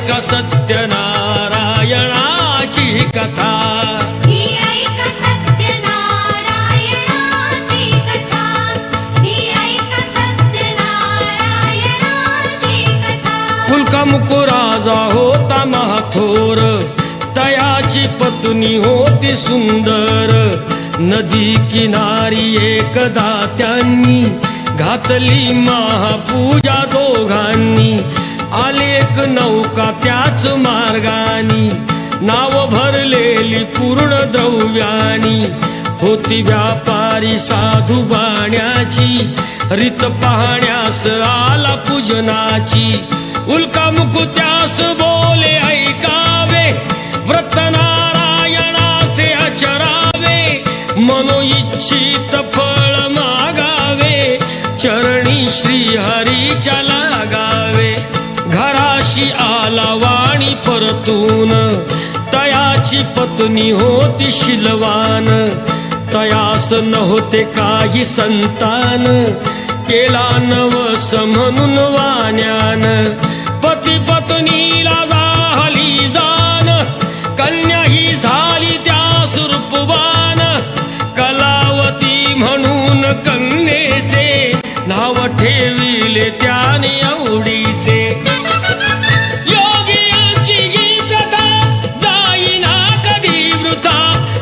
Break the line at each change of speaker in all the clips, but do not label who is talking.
ऐका सत्यनारायणाची कथा,
ही ऐका सत्यनारायणाची कथा, ही ऐका सत्यनारायणाची कथा।
कुलकामुक राजा होता महाथोर, तयाची पत्नी होती सुंदर। नदी किनारी एकदा त्यांनी घातली महापूजा दोघांनी। आली एक नौका त्याच मार्गानी, नाव भरलेली पूर्ण द्रव्यानी। होती व्यापारी साधू बाण्याची, रीत पाहण्यास आला पूजनाची। उल्कामुक त्यास बोले ऐकावे, व्रत नारायणाचे आचरावे। मनोइच्छित फळ मागावे, चरणी श्रीहरीच्या लागावे। घराशी आला वाणी परतून, तयाची पत्नी होती शिलवान। तयास नव्हते काही संतान, केला नवस म्हणून वाण्यान। पती पत्नीला झाली जाण, कन्या ही झाली त्यास रूपवान। कलावती म्हणून कन्येचे, नाव ठेविले त्याने आवडीचे। योगियांची ही प्रथा, जाईना कधी वृथा,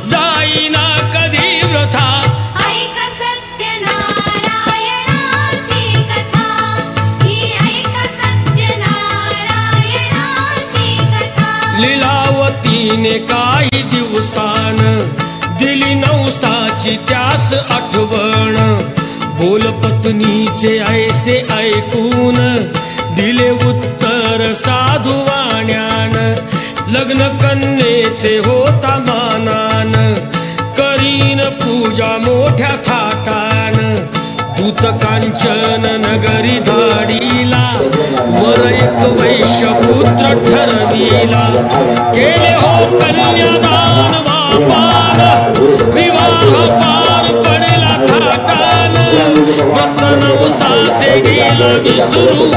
जाईना कधी वृथा।
ऐका सत्यनारायणाची कथा, ही ऐका सत्यनारायणाची कथा।
लीलावतीने काही दिवसान, दिली नवसाची त्यास आठवण। बोल पत्नीचे ऐसे ऐकून, दिले उत्तर साधू वाण्यान। लग्न कन्येचे होता मानान, करीन पूजा मोठ्या थाटान। दूत कांचन नगरी धाडीला, वर एक वैश्यपुत्र ठरविला। केले हो कन्यादान वापान, विवाह पार पडला थाटान। व्रत नवसाचे गेला विसरून,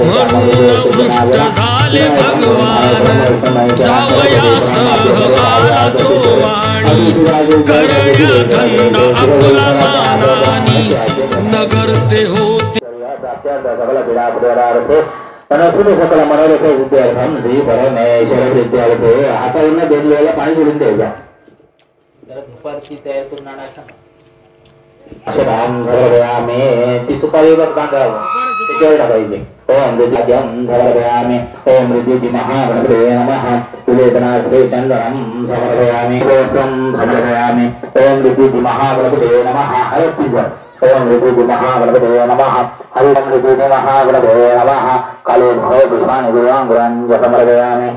म्हणून वृष्ट झाले भगवान। जावयासह आला तो वाणी, करण्या धंदा आपला मानानी। नगर ते होते
सकल मनोरथ विद्यार्थम श्री परमेश्वर विद्यार्थी। आता यांना 2 वेळेला पाणी सोडून द्यायचं।
दुपारची तयार करून आणायचं।
अशराम धरयामे, ती सुपारी वर बांधावं, त्याच्यावर टाकायचे। ओम हृदयम धरयामे, ओम हृदय महागणपते नमः। तुलेतना श्रीचंद्रम समर्पयामि, ओम समर्पयामि। ओम हृदय महागणपते नमः। हरतीवर ओम हृदय महागणपते नमः। हरि ओम हृदय महागणपते नमः। काले भव भीमानि गुरांगुरांज समर्पयामि।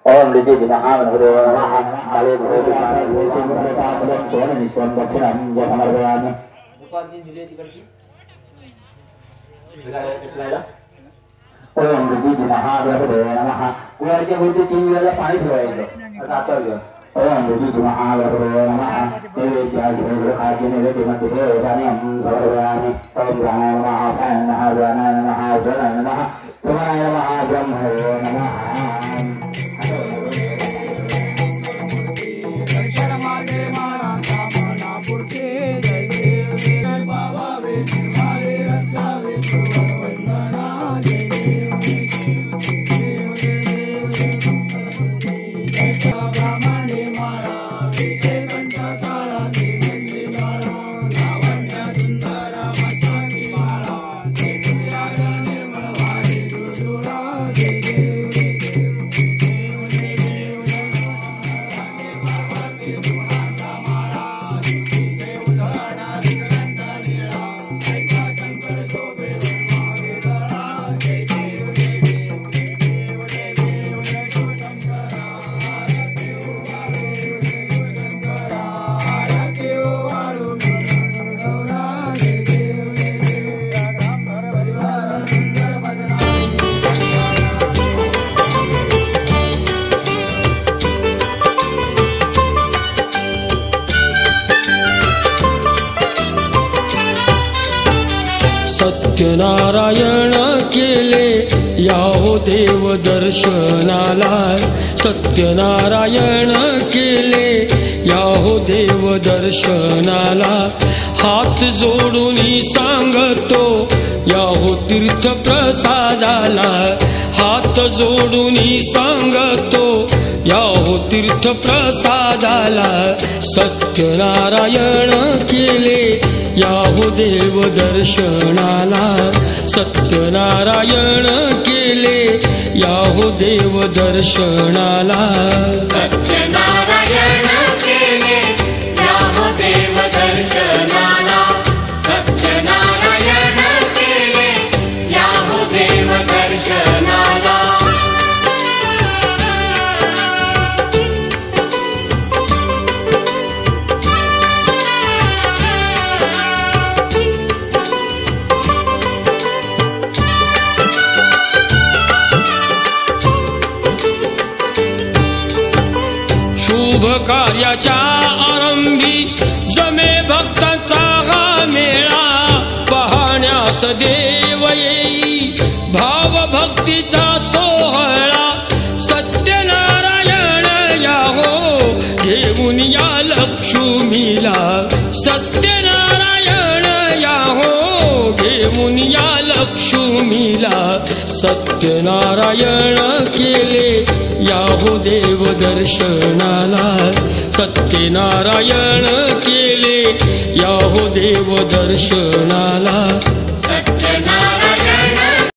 ओम हृदय महागणपते नमः। काले भव भीमानि गुरांगुरांज समर्पयामि।
दुपारची दिली तिकडची
ओम हृदय महागणपते नमः। वरच्या भोवती 3 वेळेला पाणी ठेवायचं। आता आता घ्या। ओम हृदय महागणपते नमः। देवच्या खाजीने रेतीमध्ये देवाने समर्पयामि। ओम प्राणाय नमः, प्राणाय नमः, प्राणाय नमः, प्राणाय नमः, समाय नमः, ब्रह्मणे नमः।
सत्यनारायण केले याहो देव दर्शनाला सत्यनारायण केले याहो देव दर्शनाला हात जोडून सांगतो याहो तीर्थ प्रसादाला हात जोडून सांगतो याहो तीर्थ प्रसादाला सत्यनारायण केले याहो देव दर्शनाला सत्यनारायण केले याहो देव दर्शनाला
सत्यनारायण केले याहो देव दर्शनाला सत्यनारायण केले याहो देव दर्शनाला
शुभ कार्याच्या आरंभी जमे भक्तांचा हा मेळा पाहण्यास देव येई भाव भक्तीचा सोहळा सत्यनारायण याहो घेऊन या लक्ष्मीला सत्यनारायण याहो घेऊन या लक्ष्मीला सत्यनारायण केले याहो देव दर्शनाला सत्यनारायण केले याहो देव दर्शनाला